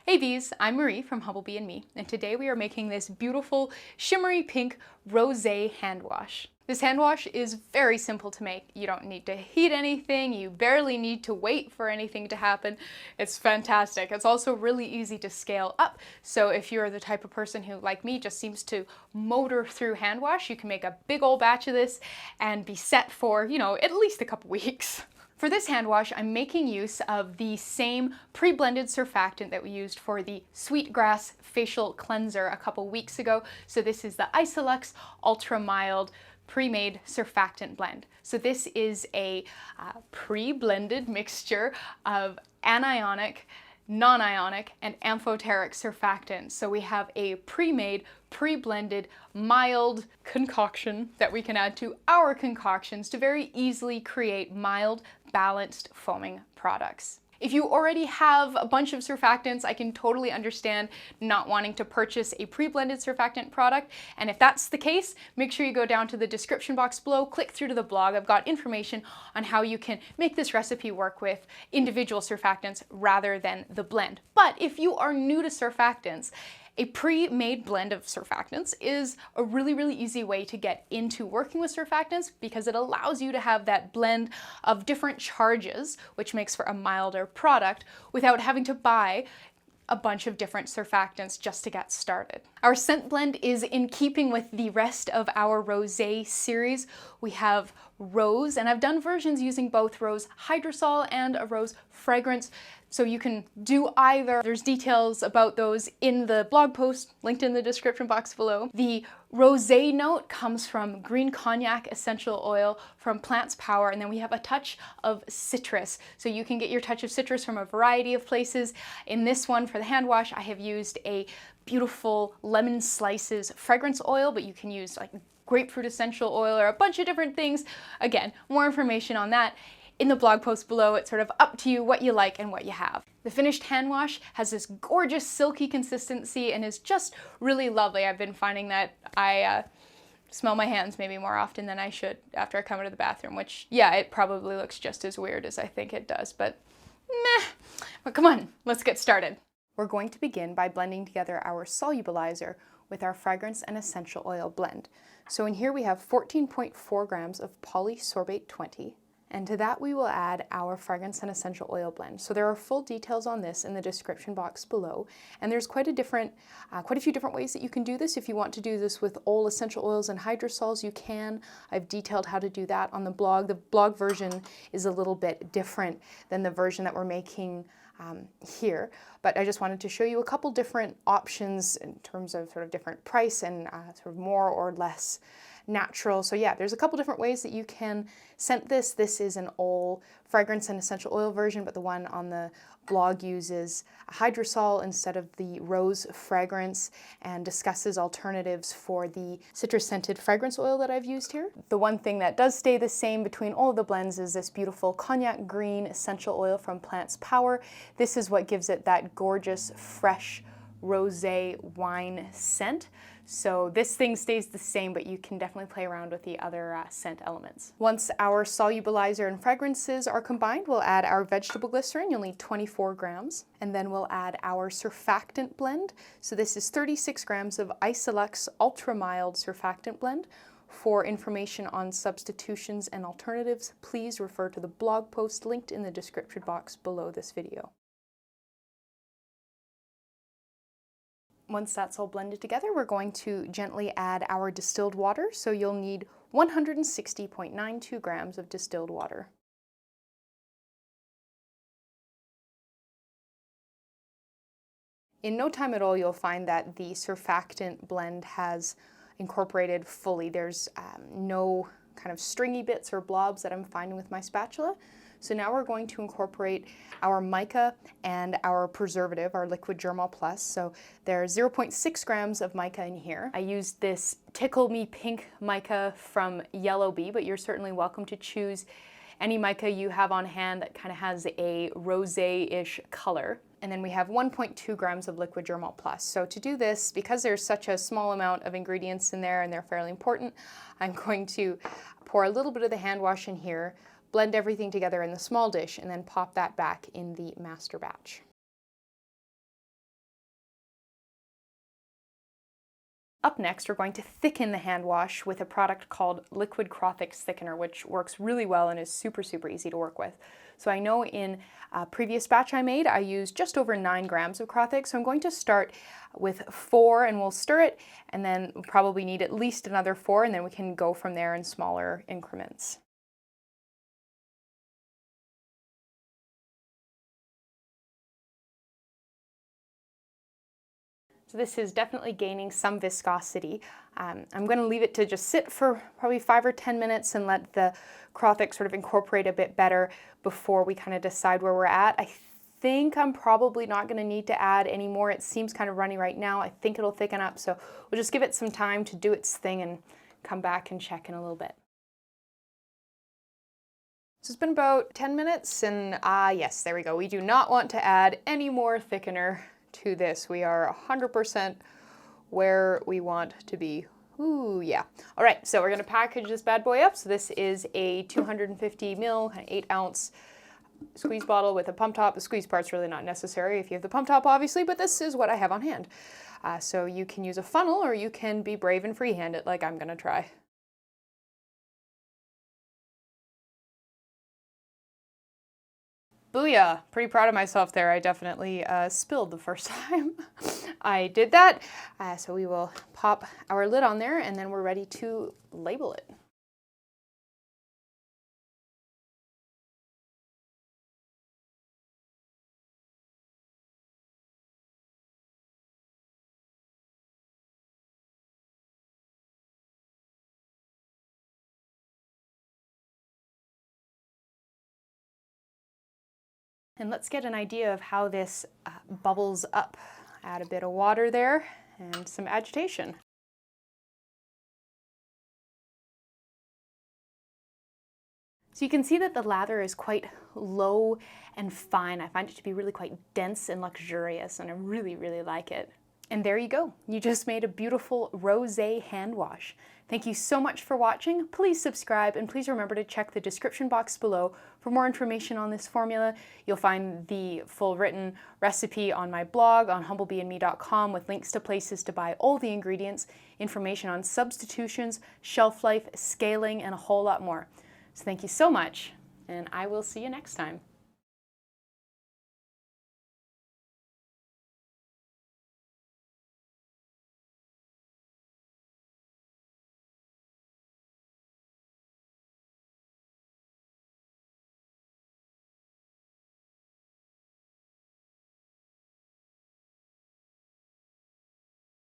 Hey bees, I'm Marie from Humblebee and Me, and today we are making this beautiful shimmery pink rosé hand wash. This hand wash is very simple to make. You don't need to heat anything, you barely need to wait for anything to happen. It's fantastic. It's also really easy to scale up, so if you're the type of person who, like me, just seems to motor through hand wash, you can make a big old batch of this and be set for, at least a couple weeks. For this hand wash, I'm making use of the same pre-blended surfactant that we used for the Sweetgrass facial cleanser a couple weeks ago. So this is the Iselux Ultra Mild pre-made surfactant blend. So this is a pre-blended mixture of anionic, non-ionic, and amphoteric surfactants. So we have a pre-made, pre-blended, mild concoction that we can add to our concoctions to very easily create mild, balanced foaming products. If you already have a bunch of surfactants, I can totally understand not wanting to purchase a pre-blended surfactant product. And if that's the case, make sure you go down to the description box below, click through to the blog. I've got information on how you can make this recipe work with individual surfactants rather than the blend. But if you are new to surfactants, a pre-made blend of surfactants is a really easy way to get into working with surfactants because it allows you to have that blend of different charges, which makes for a milder product, without having to buy a bunch of different surfactants just to get started. Our scent blend is in keeping with the rest of our rosé series. We have rose, and I've done versions using both rose hydrosol and a rose fragrance, so you can do either. There's details about those in the blog post linked in the description box below. The rosé note comes from green cognac essential oil from Plants Power, and then we have a touch of citrus. So you can get your touch of citrus from a variety of places. In this one, for the hand wash, I have used a beautiful lemon slices fragrance oil, but you can use like grapefruit essential oil or a bunch of different things. Again, more information on that in the blog post below. It's sort of up to you what you like and what you have. The finished hand wash has this gorgeous silky consistency and is just really lovely. I've been finding that I smell my hands maybe more often than I should after I come out of the bathroom, which, yeah, it probably looks just as weird as I think it does, but meh. But come on, let's get started. We're going to begin by blending together our solubilizer with our fragrance and essential oil blend. So in here we have 14.4 grams of Polysorbate 20, and to that we will add our fragrance and essential oil blend. So there are full details on this in the description box below, and there's quite a few different ways that you can do this. If you want to do this with all essential oils and hydrosols, you can. I've detailed how to do that on the blog. The blog version is a little bit different than the version that we're making here, but I just wanted to show you a couple different options in terms of sort of different price and sort of more or less natural. So yeah, there's a couple different ways that you can scent this. This is an all fragrance and essential oil version, but the one on the blog uses a hydrosol instead of the rose fragrance and discusses alternatives for the citrus scented fragrance oil that I've used here. The one thing that does stay the same between all of the blends is this beautiful cognac green essential oil from Plants Power. This is what gives it that gorgeous, fresh, rosé wine scent. So this thing stays the same, but you can definitely play around with the other scent elements. Once our solubilizer and fragrances are combined, we'll add our vegetable glycerin. You'll need 24 grams. And then we'll add our surfactant blend. So this is 36 grams of Iselux Ultra Mild surfactant blend. For information on substitutions and alternatives, please refer to the blog post linked in the description box below this video. Once that's all blended together, we're going to gently add our distilled water. So you'll need 160.92 grams of distilled water. In no time at all, you'll find that the surfactant blend has incorporated fully. There's no kind of stringy bits or blobs that I'm finding with my spatula. So now we're going to incorporate our mica and our preservative, our liquid germall plus. So there's 0.6 grams of mica in here. I used this Tickle Me Pink mica from Humblebee, but you're certainly welcome to choose any mica you have on hand that kind of has a rosé-ish color. And then we have 1.2 grams of liquid germall plus. So to do this, because there's such a small amount of ingredients in there and they're fairly important, I'm going to pour a little bit of the hand wash in here, blend everything together in the small dish, and then pop that back in the master batch. Up next, we're going to thicken the hand wash with a product called Liquid Crothix Thickener, which works really well and is super, super easy to work with. So I know in a previous batch I made, I used just over 9 grams of Crothix. So I'm going to start with 4 and we'll stir it, and then we'll probably need at least another 4, and then we can go from there in smaller increments. So this is definitely gaining some viscosity. I'm going to leave it to just sit for probably 5 or 10 minutes and let the Crothix sort of incorporate a bit better before we kind of decide where we're at. I think I'm probably not going to need to add any more. It seems kind of runny right now. I think it'll thicken up, so we'll just give it some time to do its thing and come back and check in a little bit. So it's been about 10 minutes and yes, there we go. We do not want to add any more thickener to this. We are 100% where we want to be. Ooh, yeah. All right, so we're gonna package this bad boy up. So this is a 250 ml, 8 ounce squeeze bottle with a pump top. The squeeze part's really not necessary if you have the pump top, obviously, but this is what I have on hand. So you can use a funnel or you can be brave and freehand it like I'm gonna try. Booyah! Pretty proud of myself there. I definitely spilled the first time I did that. So we will pop our lid on there and then we're ready to label it. And let's get an idea of how this bubbles up. Add a bit of water there and some agitation. So you can see that the lather is quite low and fine. I find it to be really quite dense and luxurious, and I really, really like it. And there you go. You just made a beautiful rosé hand wash. Thank you so much for watching. Please subscribe and please remember to check the description box below for more information on this formula. You'll find the full written recipe on my blog on humblebeeandme.com with links to places to buy all the ingredients, information on substitutions, shelf life, scaling, and a whole lot more. So thank you so much, and I will see you next time.